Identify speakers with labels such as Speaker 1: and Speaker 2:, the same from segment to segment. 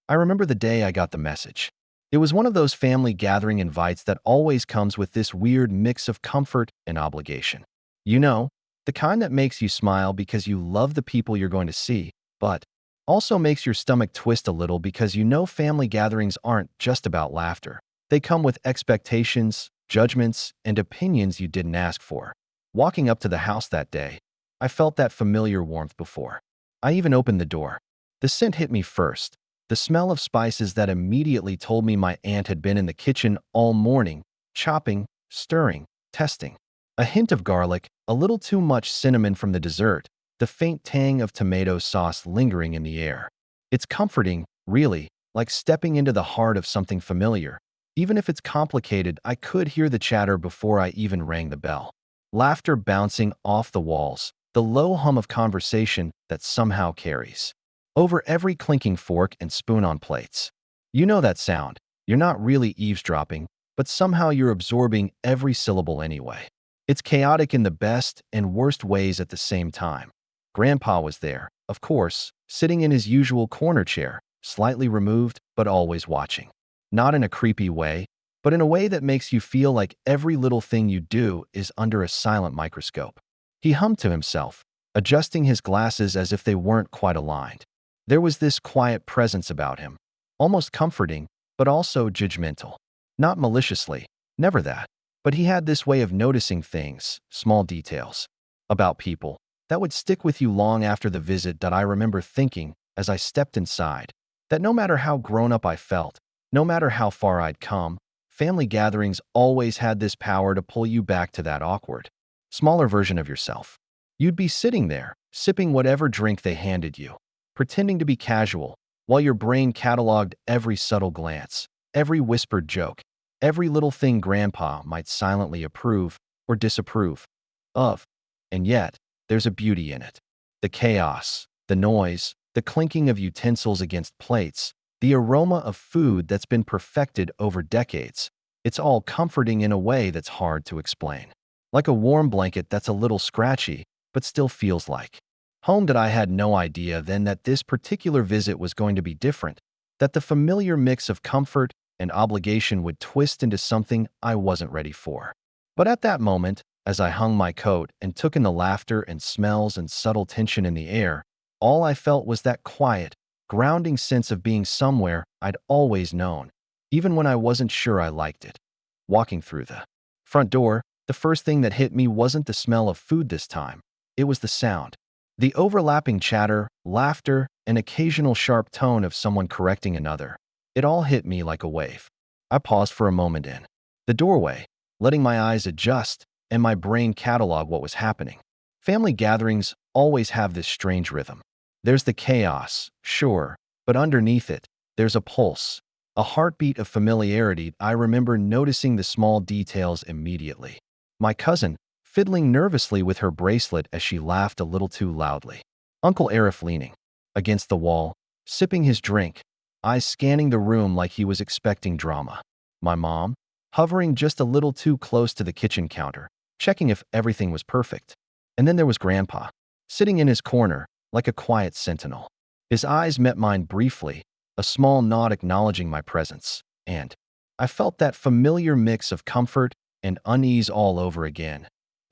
Speaker 1: I remember the day I got the message. It was one of those family gathering invites that always comes with this weird mix of comfort and obligation. You know, the kind that makes you smile because you love the people you're going to see, but also makes your stomach twist a little because you know family gatherings aren't just about laughter. They come with expectations, judgments, and opinions you didn't ask for. Walking up to the house that day, I felt that familiar warmth before. I even opened the door. The scent hit me first. The smell of spices that immediately told me my aunt had been in the kitchen all morning, chopping, stirring, testing. A hint of garlic, a little too much cinnamon from the dessert, the faint tang of tomato sauce lingering in the air. It's comforting, really, like stepping into the heart of something familiar. Even if it's complicated, I could hear the chatter before I even rang the bell. Laughter bouncing off the walls, the low hum of conversation that somehow carries over every clinking fork and spoon on plates. You know that sound. You're not really eavesdropping, but somehow you're absorbing every syllable anyway. It's chaotic in the best and worst ways at the same time. Grandpa was there, of course, sitting in his usual corner chair, slightly removed but always watching. Not in a creepy way, but in a way that makes you feel like every little thing you do is under a silent microscope. He hummed to himself, adjusting his glasses as if they weren't quite aligned. There was this quiet presence about him, almost comforting, but also judgmental. Not maliciously, never that, but he had this way of noticing things, small details, about people, that would stick with you long after the visit that I remember thinking, as I stepped inside, that no matter how grown up I felt, no matter how far I'd come, family gatherings always had this power to pull you back to that awkward, smaller version of yourself. You'd be sitting there, sipping whatever drink they handed you, pretending to be casual, while your brain cataloged every subtle glance, every whispered joke, every little thing Grandpa might silently approve or disapprove of. And yet, there's a beauty in it. The chaos, the noise, the clinking of utensils against plates, the aroma of food that's been perfected over decades. It's all comforting in a way that's hard to explain. Like a warm blanket that's a little scratchy, but still feels like home. That I had no idea then that this particular visit was going to be different, that the familiar mix of comfort and obligation would twist into something I wasn't ready for. But at that moment, as I hung my coat and took in the laughter and smells and subtle tension in the air, all I felt was that quiet, grounding sense of being somewhere I'd always known, even when I wasn't sure I liked it. Walking through the front door, the first thing that hit me wasn't the smell of food this time. It was the sound. The overlapping chatter, laughter, and occasional sharp tone of someone correcting another. It all hit me like a wave. I paused for a moment in the doorway, letting my eyes adjust and my brain catalog what was happening. Family gatherings always have this strange rhythm. There's the chaos, sure, but underneath it, there's a pulse, a heartbeat of familiarity. I remember noticing the small details immediately. My cousin, fiddling nervously with her bracelet as she laughed a little too loudly. Uncle Arif leaning against the wall, sipping his drink, eyes scanning the room like he was expecting drama. My mom, hovering just a little too close to the kitchen counter, checking if everything was perfect. And then there was Grandpa, sitting in his corner, like a quiet sentinel. His eyes met mine briefly, a small nod acknowledging my presence, and I felt that familiar mix of comfort and unease all over again.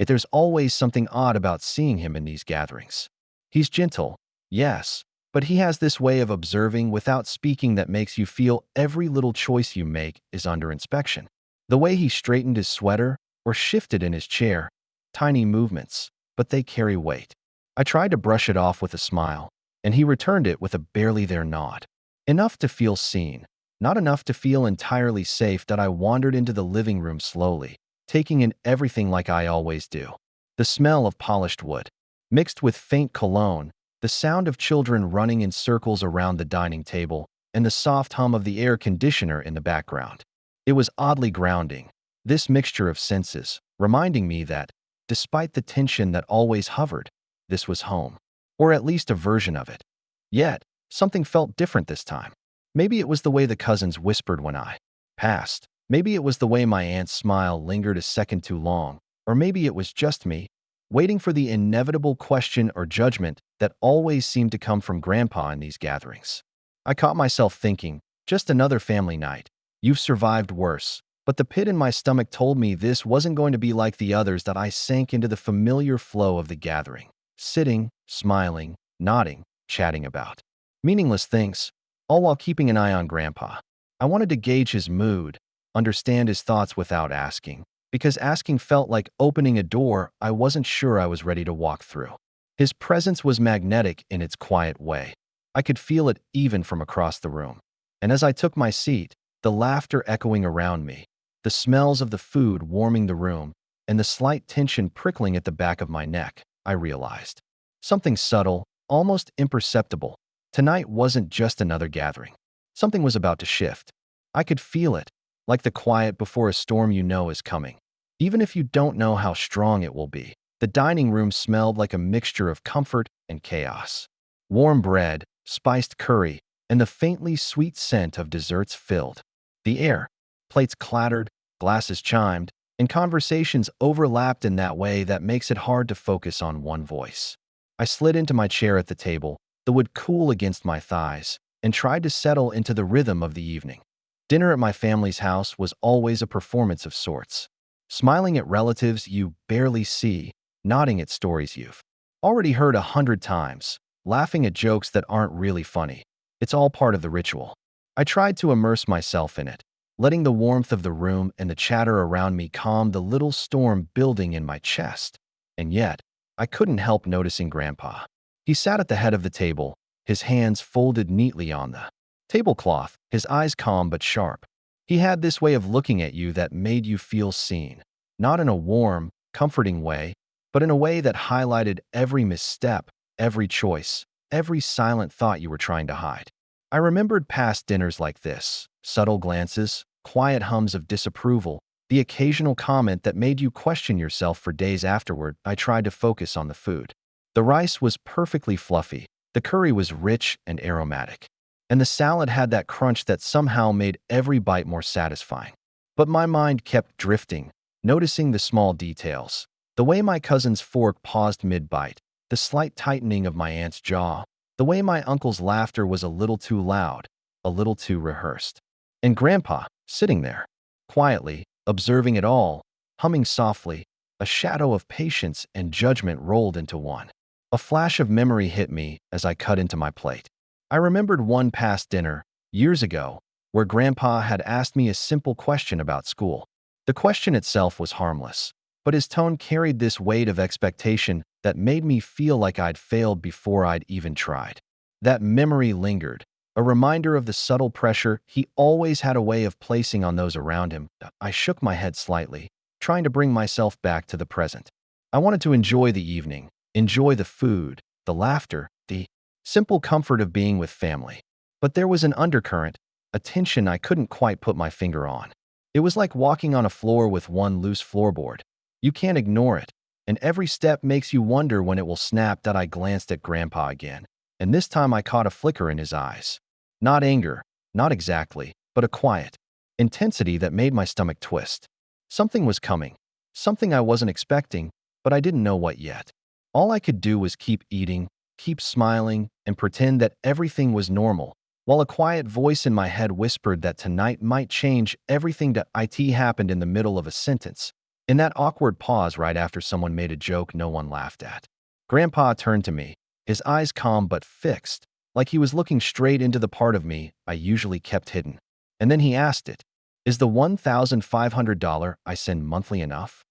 Speaker 1: There's always something odd about seeing him in these gatherings. He's gentle, yes, but he has this way of observing without speaking that makes you feel every little choice you make is under inspection. The way he straightened his sweater or shifted in his chair, tiny movements, but they carry weight. I tried to brush it off with a smile, and he returned it with a barely there nod. Enough to feel seen, not enough to feel entirely safe. That I wandered into the living room slowly, taking in everything like I always do. The smell of polished wood, mixed with faint cologne, the sound of children running in circles around the dining table, and the soft hum of the air conditioner in the background. It was oddly grounding, this mixture of senses, reminding me that, despite the tension that always hovered, this was home, or at least a version of it. Yet, something felt different this time. Maybe it was the way the cousins whispered when I passed. Maybe it was the way my aunt's smile lingered a second too long, or maybe it was just me, waiting for the inevitable question or judgment that always seemed to come from Grandpa in these gatherings. I caught myself thinking, just another family night. You've survived worse. But the pit in my stomach told me this wasn't going to be like the others that I sank into the familiar flow of the gathering. Sitting, smiling, nodding, chatting about meaningless things, all while keeping an eye on Grandpa. I wanted to gauge his mood, understand his thoughts without asking, because asking felt like opening a door I wasn't sure I was ready to walk through. His presence was magnetic in its quiet way. I could feel it even from across the room. And as I took my seat, the laughter echoing around me, the smells of the food warming the room, and the slight tension prickling at the back of my neck, I realized something subtle, almost imperceptible. Tonight wasn't just another gathering. Something was about to shift. I could feel it, like the quiet before a storm you know is coming. Even if you don't know how strong it will be. The dining room smelled like a mixture of comfort and chaos. Warm bread, spiced curry, and the faintly sweet scent of desserts filled the air. Plates clattered, glasses chimed, and conversations overlapped in that way that makes it hard to focus on one voice. I slid into my chair at the table, the wood cool against my thighs, and tried to settle into the rhythm of the evening. Dinner at my family's house was always a performance of sorts. Smiling at relatives you barely see, nodding at stories you've already heard 100 times, laughing at jokes that aren't really funny. It's all part of the ritual. I tried to immerse myself in it, letting the warmth of the room and the chatter around me calm the little storm building in my chest. And yet, I couldn't help noticing Grandpa. He sat at the head of the table, his hands folded neatly on the tablecloth, his eyes calm but sharp. He had this way of looking at you that made you feel seen, not in a warm, comforting way, but in a way that highlighted every misstep, every choice, every silent thought you were trying to hide. I remembered past dinners like this, subtle glances, quiet hums of disapproval, the occasional comment that made you question yourself for days afterward. I tried to focus on the food. The rice was perfectly fluffy, the curry was rich and aromatic, and the salad had that crunch that somehow made every bite more satisfying. But my mind kept drifting, noticing the small details. The way my cousin's fork paused mid-bite, the slight tightening of my aunt's jaw, the way my uncle's laughter was a little too loud, a little too rehearsed. And Grandpa, sitting there, quietly, observing it all, humming softly, a shadow of patience and judgment rolled into one. A flash of memory hit me as I cut into my plate. I remembered one past dinner, years ago, where Grandpa had asked me a simple question about school. The question itself was harmless, but his tone carried this weight of expectation that made me feel like I'd failed before I'd even tried. That memory lingered, a reminder of the subtle pressure he always had a way of placing on those around him. I shook my head slightly, trying to bring myself back to the present. I wanted to enjoy the evening, enjoy the food, the laughter, the simple comfort of being with family. But there was an undercurrent, a tension I couldn't quite put my finger on. It was like walking on a floor with one loose floorboard. You can't ignore it, and every step makes you wonder when it will snap. That I glanced at Grandpa again, and this time I caught a flicker in his eyes. Not anger, not exactly, but a quiet intensity that made my stomach twist. Something was coming, something I wasn't expecting, but I didn't know what yet. All I could do was keep eating, keep smiling, and pretend that everything was normal, while a quiet voice in my head whispered that tonight might change everything. It happened in the middle of a sentence, in that awkward pause right after someone made a joke no one laughed at. Grandpa turned to me, his eyes calm but fixed, like he was looking straight into the part of me I usually kept hidden. And then he asked it, "Is the $1,500 I send monthly enough?"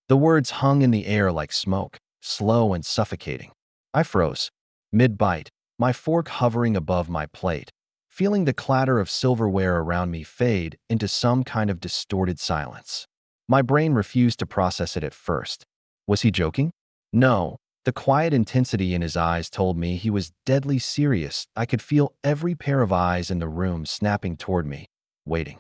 Speaker 1: The words hung in the air like smoke, slow and suffocating. I froze, mid-bite, my fork hovering above my plate, feeling the clatter of silverware around me fade into some kind of distorted silence. My brain refused to process it at first. Was he joking? No. The quiet intensity in his eyes told me he was deadly serious. I could feel every pair of eyes in the room snapping toward me, waiting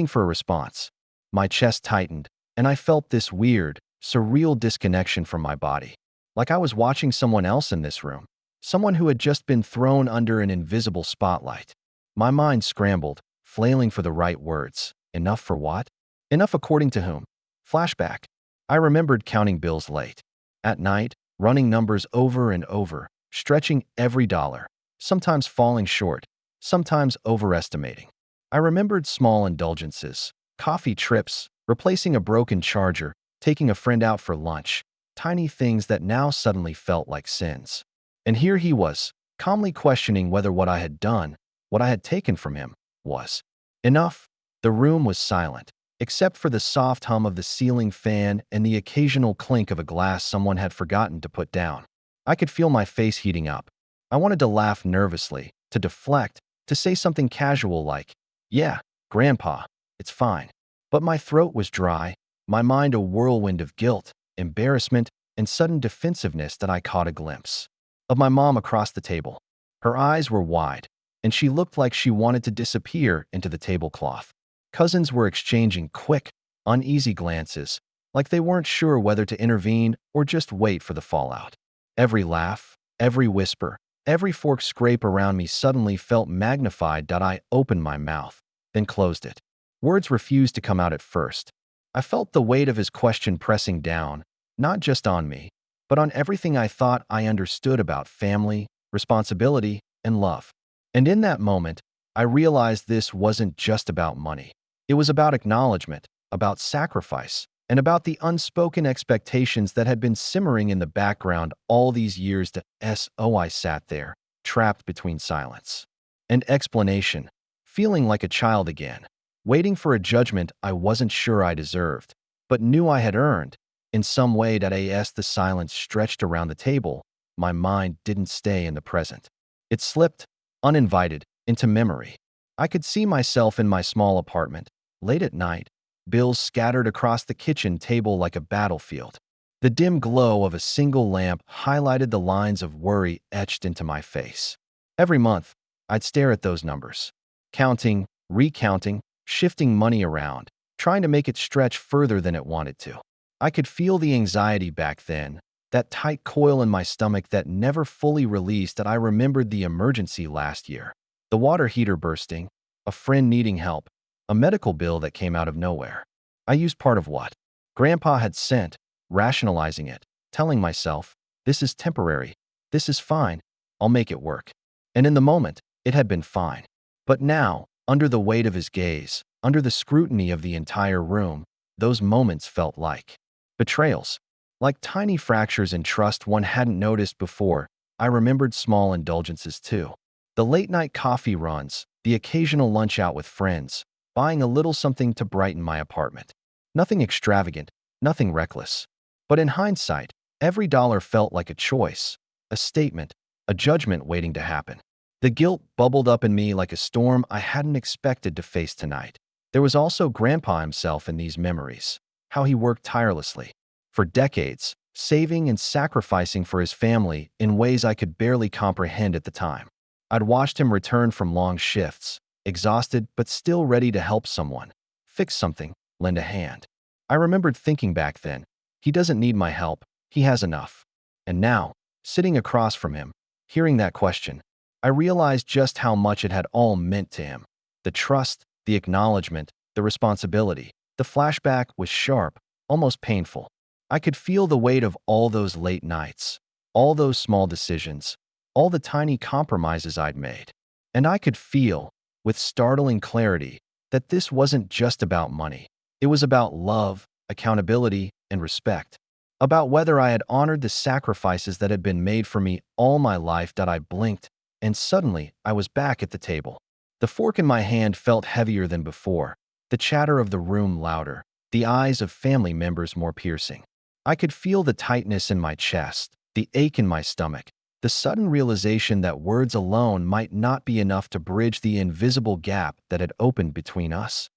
Speaker 1: for a response. My chest tightened, and I felt this weird, surreal disconnection from my body. Like I was watching someone else in this room, someone who had just been thrown under an invisible spotlight. My mind scrambled, flailing for the right words. Enough for what? Enough according to whom? Flashback. I remembered counting bills late. At night, running numbers over and over, stretching every dollar, sometimes falling short, sometimes overestimating. I remembered small indulgences, coffee trips, replacing a broken charger, taking a friend out for lunch, tiny things that now suddenly felt like sins. And here he was, calmly questioning whether what I had done, what I had taken from him, was enough. The room was silent, except for the soft hum of the ceiling fan and the occasional clink of a glass someone had forgotten to put down. I could feel my face heating up. I wanted to laugh nervously, to deflect, to say something casual like, "Yeah, Grandpa, it's fine." But my throat was dry, my mind a whirlwind of guilt, embarrassment, and sudden defensiveness that I caught a glimpse of my mom across the table. Her eyes were wide, and she looked like she wanted to disappear into the tablecloth. Cousins were exchanging quick, uneasy glances, like they weren't sure whether to intervene or just wait for the fallout. Every laugh, every whisper, every fork scrape around me suddenly felt magnified. I opened my mouth, then closed it. Words refused to come out at first. I felt the weight of his question pressing down, not just on me, but on everything I thought I understood about family, responsibility, and love. And in that moment, I realized this wasn't just about money. It was about acknowledgement, about sacrifice, and about the unspoken expectations that had been simmering in the background all these years. I sat there, trapped between silence and explanation, feeling like a child again, waiting for a judgment I wasn't sure I deserved, but knew I had earned. In some way as the silence stretched around the table, my mind didn't stay in the present. It slipped, uninvited, into memory. I could see myself in my small apartment, late at night, bills scattered across the kitchen table like a battlefield. The dim glow of a single lamp highlighted the lines of worry etched into my face. Every month, I'd stare at those numbers, counting, recounting, shifting money around, trying to make it stretch further than it wanted to. I could feel the anxiety back then, that tight coil in my stomach that never fully released. That I remembered the emergency last year, the water heater bursting, a friend needing help, a medical bill that came out of nowhere. I used part of what Grandpa had sent, rationalizing it, telling myself, this is temporary, this is fine, I'll make it work. And in the moment, it had been fine. But now, under the weight of his gaze, under the scrutiny of the entire room, those moments felt like betrayals, like tiny fractures in trust one hadn't noticed before. I remembered small indulgences too. The late-night coffee runs, the occasional lunch out with friends, buying a little something to brighten my apartment. Nothing extravagant, nothing reckless. But in hindsight, every dollar felt like a choice, a statement, a judgment waiting to happen. The guilt bubbled up in me like a storm I hadn't expected to face tonight. There was also Grandpa himself in these memories, how he worked tirelessly, for decades, saving and sacrificing for his family in ways I could barely comprehend at the time. I'd watched him return from long shifts, exhausted but still ready to help someone, fix something, lend a hand. I remembered thinking back then, he doesn't need my help, he has enough. And now, sitting across from him, hearing that question, I realized just how much it had all meant to him. The trust, the acknowledgement, the responsibility. The flashback was sharp, almost painful. I could feel the weight of all those late nights, all those small decisions, all the tiny compromises I'd made. And I could feel, with startling clarity, that this wasn't just about money. It was about love, accountability, and respect. About whether I had honored the sacrifices that had been made for me all my life. I blinked, and suddenly I was back at the table. The fork in my hand felt heavier than before, the chatter of the room louder, the eyes of family members more piercing. I could feel the tightness in my chest, the ache in my stomach, the sudden realization that words alone might not be enough to bridge the invisible gap that had opened between us.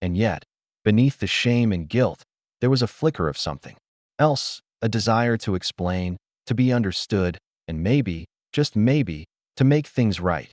Speaker 1: And yet, beneath the shame and guilt, there was a flicker of something else, a desire to explain, to be understood, and maybe, just maybe, to make things right.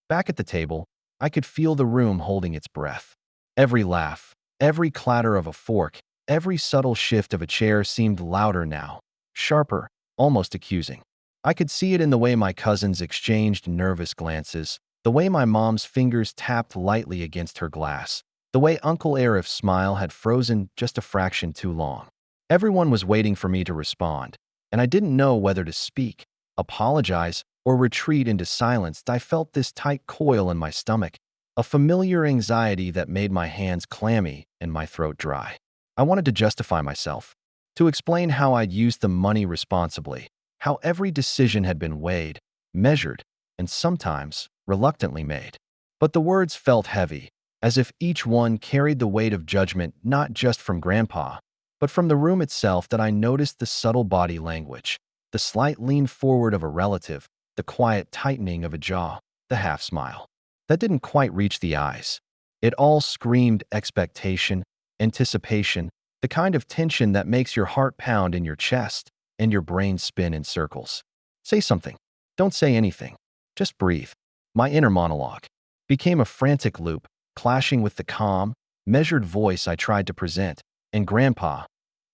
Speaker 1: Back at the table, I could feel the room holding its breath. Every laugh, every clatter of a fork, every subtle shift of a chair seemed louder now, sharper, almost accusing. I could see it in the way my cousins exchanged nervous glances, the way my mom's fingers tapped lightly against her glass, the way Uncle Arif's smile had frozen just a fraction too long. Everyone was waiting for me to respond, and I didn't know whether to speak, apologize, or retreat into silence, I felt this tight coil in my stomach, a familiar anxiety that made my hands clammy and my throat dry. I wanted to justify myself, to explain how I'd used the money responsibly, how every decision had been weighed, measured, and sometimes reluctantly made. But the words felt heavy, as if each one carried the weight of judgment not just from Grandpa, but from the room itself. That I noticed the subtle body language, the slight lean forward of a relative, the quiet tightening of a jaw, the half smile. That didn't quite reach the eyes. It all screamed expectation, anticipation, the kind of tension that makes your heart pound in your chest and your brain spin in circles. Say something. Don't say anything. Just breathe. My inner monologue became a frantic loop, clashing with the calm, measured voice I tried to present. And Grandpa,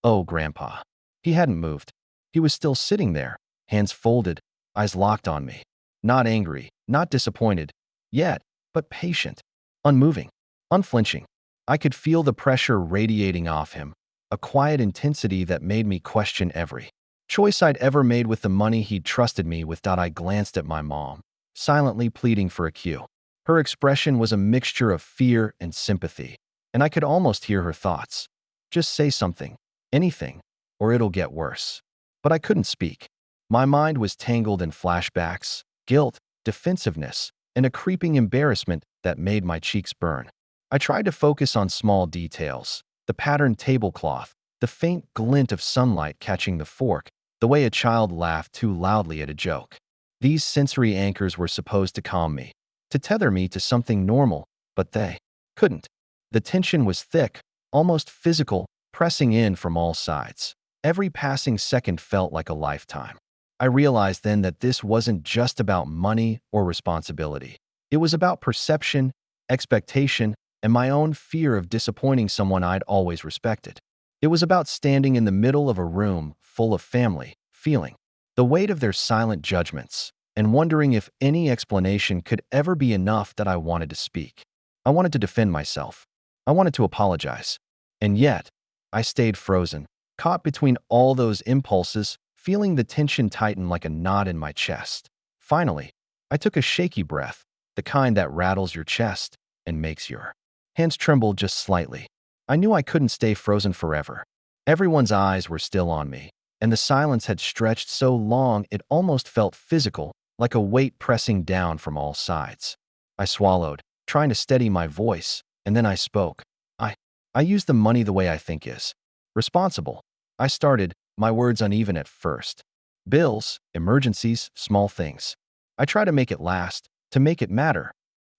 Speaker 1: oh Grandpa, he hadn't moved. He was still sitting there, hands folded, eyes locked on me. Not angry, not disappointed, yet, but patient, unmoving, unflinching. I could feel the pressure radiating off him, a quiet intensity that made me question every choice I'd ever made with the money he'd trusted me with. I glanced at my mom, silently pleading for a cue. Her expression was a mixture of fear and sympathy, and I could almost hear her thoughts. Just say something, anything, or it'll get worse. But I couldn't speak. My mind was tangled in flashbacks, guilt, defensiveness, and a creeping embarrassment that made my cheeks burn. I tried to focus on small details, the patterned tablecloth, the faint glint of sunlight catching the fork, the way a child laughed too loudly at a joke. These sensory anchors were supposed to calm me, to tether me to something normal, but they couldn't. The tension was thick, almost physical, pressing in from all sides. Every passing second felt like a lifetime. I realized then that this wasn't just about money or responsibility. It was about perception, expectation, and my own fear of disappointing someone I'd always respected. It was about standing in the middle of a room full of family, feeling the weight of their silent judgments, and wondering if any explanation could ever be enough. That I wanted to speak. I wanted to defend myself. I wanted to apologize. And yet, I stayed frozen, caught between all those impulses, feeling the tension tighten like a knot in my chest. Finally, I took a shaky breath, the kind that rattles your chest and makes your hands tremble just slightly. I knew I couldn't stay frozen forever. Everyone's eyes were still on me, and the silence had stretched so long it almost felt physical, like a weight pressing down from all sides. I swallowed, trying to steady my voice, and then I spoke. I use the money the way I think is responsible. I started, my words uneven at first. Bills, emergencies, small things. I try to make it last, to make it matter.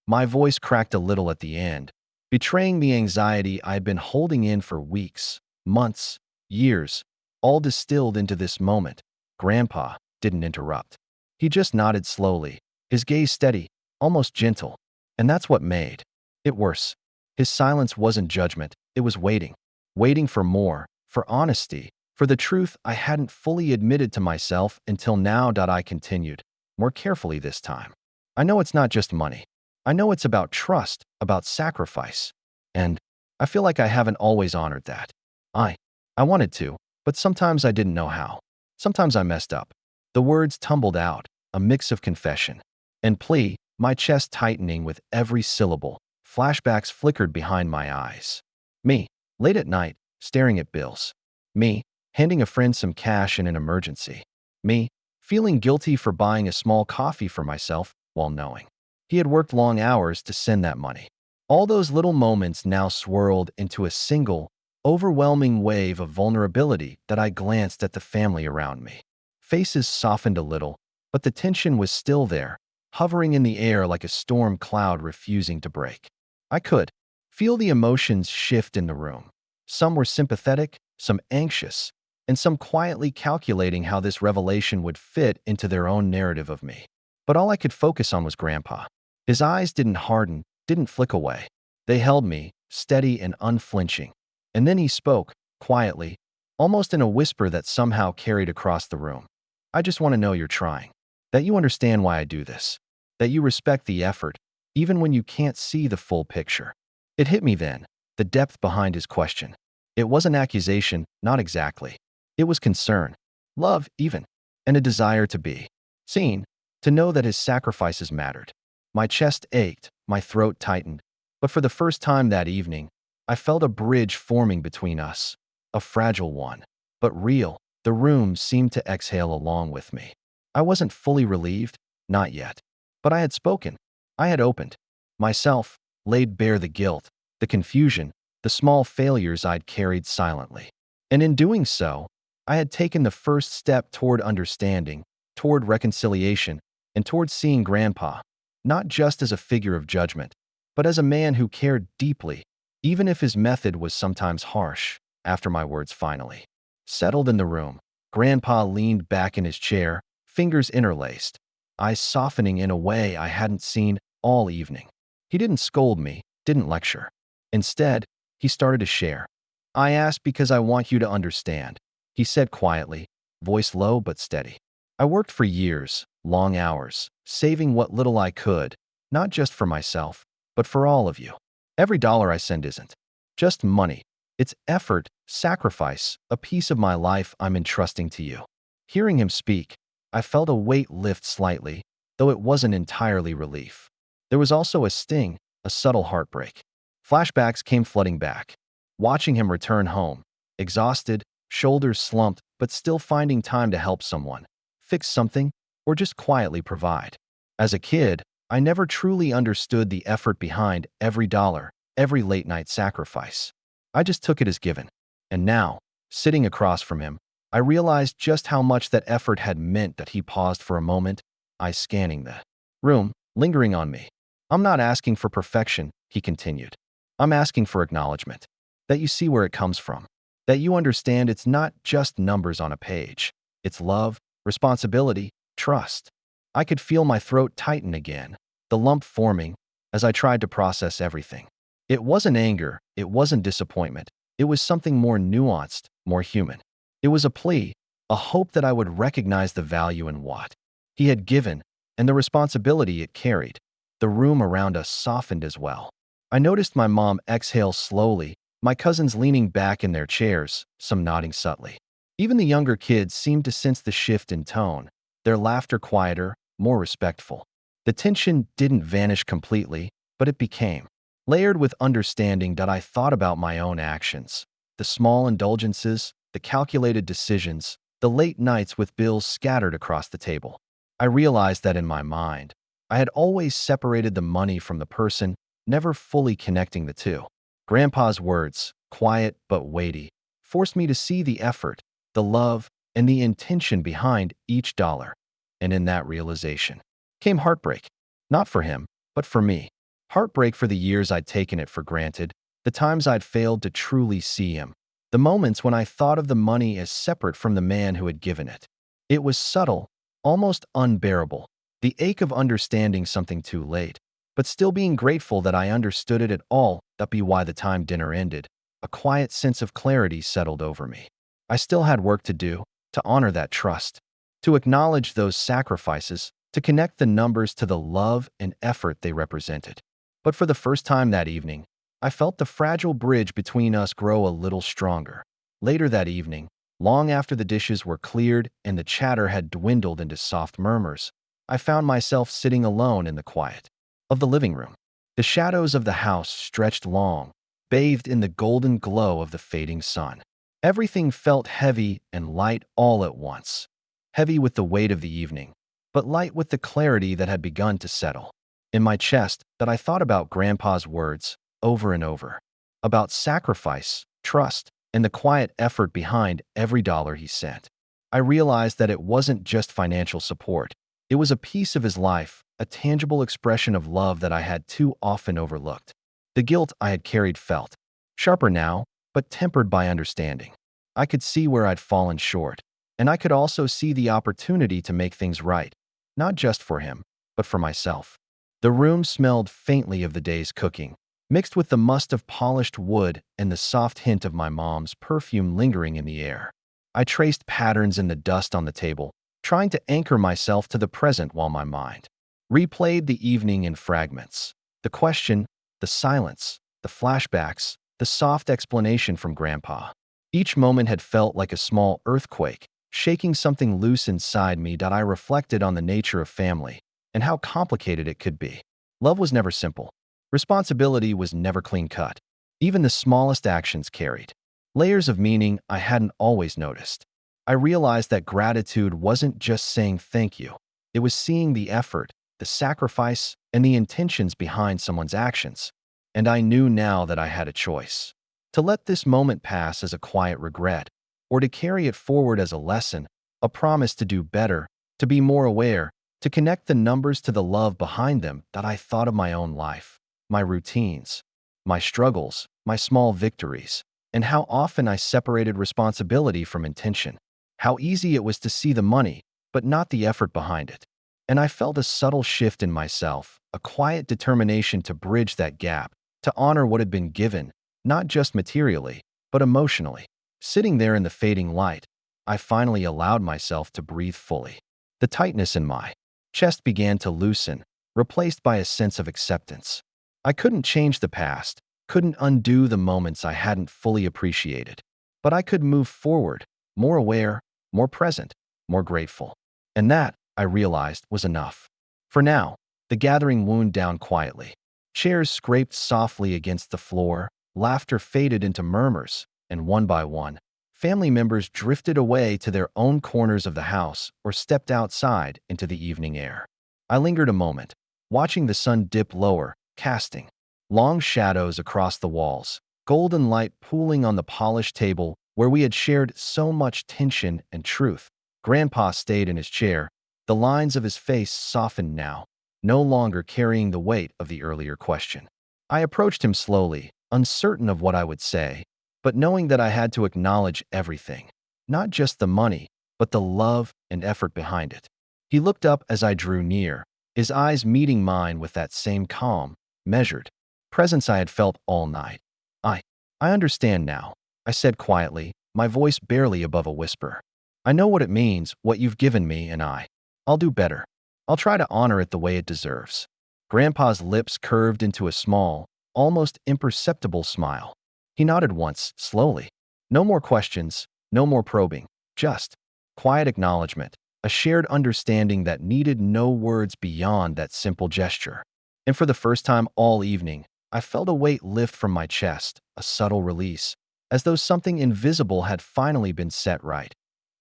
Speaker 1: My voice cracked a little at the end, betraying the anxiety I'd been holding in for weeks, months, years, all distilled into this moment. Grandpa didn't interrupt. He just nodded slowly, his gaze steady, almost gentle. And that's what made it worse. His silence wasn't judgment, it was waiting. Waiting for more, for honesty, for the truth I hadn't fully admitted to myself until now. I continued, more carefully this time. I know it's not just money. I know it's about trust, about sacrifice. And I feel like I haven't always honored that. I wanted to, but sometimes I didn't know how. Sometimes I messed up. The words tumbled out, a mix of confession and plea, my chest tightening with every syllable. Flashbacks flickered behind my eyes. Me, late at night, staring at bills. Me, handing a friend some cash in an emergency. Me, feeling guilty for buying a small coffee for myself while knowing he had worked long hours to send that money. All those little moments now swirled into a single, overwhelming wave of vulnerability. That I glanced at the family around me. Faces softened a little, but the tension was still there, hovering in the air like a storm cloud refusing to break. I could feel the emotions shift in the room. Some were sympathetic, some anxious, and some quietly calculating how this revelation would fit into their own narrative of me. But all I could focus on was Grandpa. His eyes didn't harden, didn't flick away. They held me, steady and unflinching. And then he spoke, quietly, almost in a whisper that somehow carried across the room. I just want to know you're trying. That you understand why I do this. That you respect the effort, even when you can't see the full picture. It hit me then, the depth behind his question. It wasn't accusation, not exactly. It was concern, love even, and a desire to be seen. to know that his sacrifices mattered. My chest ached, my throat tightened, but for the first time that evening, I felt a bridge forming between us, a fragile one, but real. The room seemed to exhale along with me. I wasn't fully relieved, not yet, but I had spoken. I had opened myself, laid bare the guilt, the confusion, the small failures I'd carried silently. And in doing so, I had taken the first step toward understanding, toward reconciliation, and toward seeing Grandpa, not just as a figure of judgment, but as a man who cared deeply, even if his method was sometimes harsh. After my words finally settled in the room, Grandpa leaned back in his chair, fingers interlaced, eyes softening in a way I hadn't seen all evening. He didn't scold me, didn't lecture. Instead, he started to share. "I asked because I want you to understand," he said quietly, voice low but steady. "I worked for years, long hours, saving what little I could, not just for myself, but for all of you. Every dollar I send isn't just money. It's effort, sacrifice, a piece of my life I'm entrusting to you." Hearing him speak, I felt a weight lift slightly, though it wasn't entirely relief. There was also a sting, a subtle heartbreak. Flashbacks came flooding back. Watching him return home, exhausted, shoulders slumped, but still finding time to help someone, fix something, or just quietly provide. As a kid, I never truly understood the effort behind every dollar, every late-night sacrifice. I just took it as given. And now, sitting across from him, I realized just how much that effort had meant. That he paused for a moment, eyes scanning the room, lingering on me. "I'm not asking for perfection," he continued. "I'm asking for acknowledgement. That you see where it comes from. That you understand it's not just numbers on a page. It's love, responsibility, trust." I could feel my throat tighten again, the lump forming, as I tried to process everything. It wasn't anger, it wasn't disappointment. It was something more nuanced, more human. It was a plea, a hope that I would recognize the value in what he had given and the responsibility it carried. The room around us softened as well. I noticed my mom exhale slowly, my cousins leaning back in their chairs, some nodding subtly. Even the younger kids seemed to sense the shift in tone, their laughter quieter, more respectful. The tension didn't vanish completely, but it became layered with understanding. That I thought about my own actions, the small indulgences, the calculated decisions, the late nights with bills scattered across the table. I realized that in my mind, I had always separated the money from the person, never fully connecting the two. Grandpa's words, quiet but weighty, forced me to see the effort, the love, and the intention behind each dollar. And in that realization came heartbreak. Not for him, but for me. Heartbreak for the years I'd taken it for granted, the times I'd failed to truly see him, the moments when I thought of the money as separate from the man who had given it. It was subtle, almost unbearable, the ache of understanding something too late, but still being grateful that I understood it at all. That be why the time dinner ended, a quiet sense of clarity settled over me. I still had work to do, to honor that trust, to acknowledge those sacrifices, to connect the numbers to the love and effort they represented. But for the first time that evening, I felt the fragile bridge between us grow a little stronger. Later that evening, long after the dishes were cleared and the chatter had dwindled into soft murmurs, I found myself sitting alone in the quiet of the living room. The shadows of the house stretched long, bathed in the golden glow of the fading sun. Everything felt heavy and light all at once. Heavy with the weight of the evening, but light with the clarity that had begun to settle in my chest. That I thought about Grandpa's words over and over, about sacrifice, trust, and the quiet effort behind every dollar he sent. I realized that it wasn't just financial support. It was a piece of his life, a tangible expression of love that I had too often overlooked. The guilt I had carried felt sharper now, but tempered by understanding. I could see where I'd fallen short, and I could also see the opportunity to make things right, not just for him, but for myself. The room smelled faintly of the day's cooking, mixed with the must of polished wood and the soft hint of my mom's perfume lingering in the air. I traced patterns in the dust on the table, trying to anchor myself to the present while my mind replayed the evening in fragments. The question, the silence, the flashbacks, the soft explanation from Grandpa. Each moment had felt like a small earthquake, shaking something loose inside me that I reflected on the nature of family and how complicated it could be. Love was never simple. Responsibility was never clean-cut. Even the smallest actions carried layers of meaning I hadn't always noticed. I realized that gratitude wasn't just saying thank you. It was seeing the effort, the sacrifice, and the intentions behind someone's actions. And I knew now that I had a choice. To let this moment pass as a quiet regret, or to carry it forward as a lesson, a promise to do better, to be more aware, to connect the numbers to the love behind them that I thought of my own life, my routines, my struggles, my small victories, and how often I separated responsibility from intention. How easy it was to see the money, but not the effort behind it. And I felt a subtle shift in myself, a quiet determination to bridge that gap, to honor what had been given, not just materially, but emotionally. Sitting there in the fading light, I finally allowed myself to breathe fully. The tightness in my chest began to loosen, replaced by a sense of acceptance. I couldn't change the past, couldn't undo the moments I hadn't fully appreciated, but I could move forward, more aware, more present, more grateful. And that, I realized, was enough. For now, the gathering wound down quietly. Chairs scraped softly against the floor, laughter faded into murmurs, and one by one, family members drifted away to their own corners of the house or stepped outside into the evening air. I lingered a moment, watching the sun dip lower, casting long shadows across the walls, golden light pooling on the polished table where we had shared so much tension and truth. Grandpa stayed in his chair, the lines of his face softened now, no longer carrying the weight of the earlier question. I approached him slowly, uncertain of what I would say, but knowing that I had to acknowledge everything, not just the money, but the love and effort behind it. He looked up as I drew near, his eyes meeting mine with that same calm, measured presence I had felt all night. I, I understand now, I said quietly, my voice barely above a whisper. I know what it means, what you've given me, and I'll do better. I'll try to honor it the way it deserves. Grandpa's lips curved into a small, almost imperceptible smile. He nodded once, slowly. No more questions, no more probing, just quiet acknowledgement, a shared understanding that needed no words beyond that simple gesture. And for the first time all evening, I felt a weight lift from my chest, a subtle release, as though something invisible had finally been set right.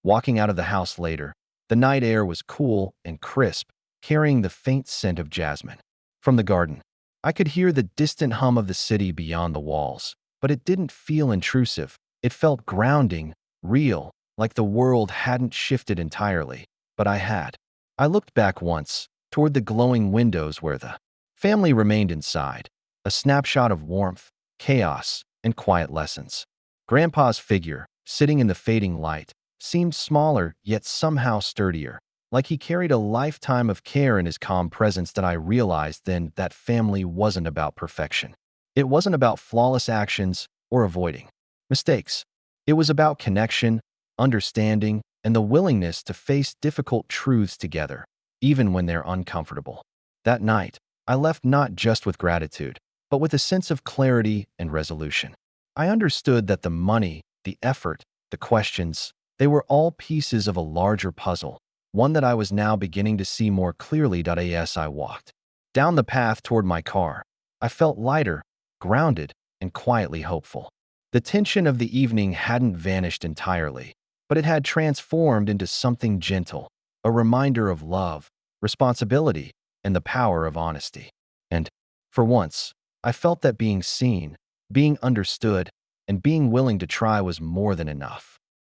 Speaker 1: Walking out of the house later, the night air was cool and crisp, carrying the faint scent of jasmine. From the garden, I could hear the distant hum of the city beyond the walls, but it didn't feel intrusive. It felt grounding, real, like the world hadn't shifted entirely, but I had. I looked back once, toward the glowing windows where the family remained inside, a snapshot of warmth, chaos, and quiet lessons. Grandpa's figure, sitting in the fading light, seemed smaller yet somehow sturdier, like he carried a lifetime of care in his calm presence. That I realized then that family wasn't about perfection. It wasn't about flawless actions or avoiding mistakes. It was about connection, understanding, and the willingness to face difficult truths together, even when they're uncomfortable. That night, I left not just with gratitude, but with a sense of clarity and resolution. I understood that the money, the effort, the questions, they were all pieces of a larger puzzle, one that I was now beginning to see more clearly. As I walked down the path toward my car, I felt lighter, grounded, and quietly hopeful. The tension of the evening hadn't vanished entirely, but it had transformed into something gentle, a reminder of love, responsibility, and the power of honesty. And, for once, I felt that being seen, being understood, and being willing to try was more than enough.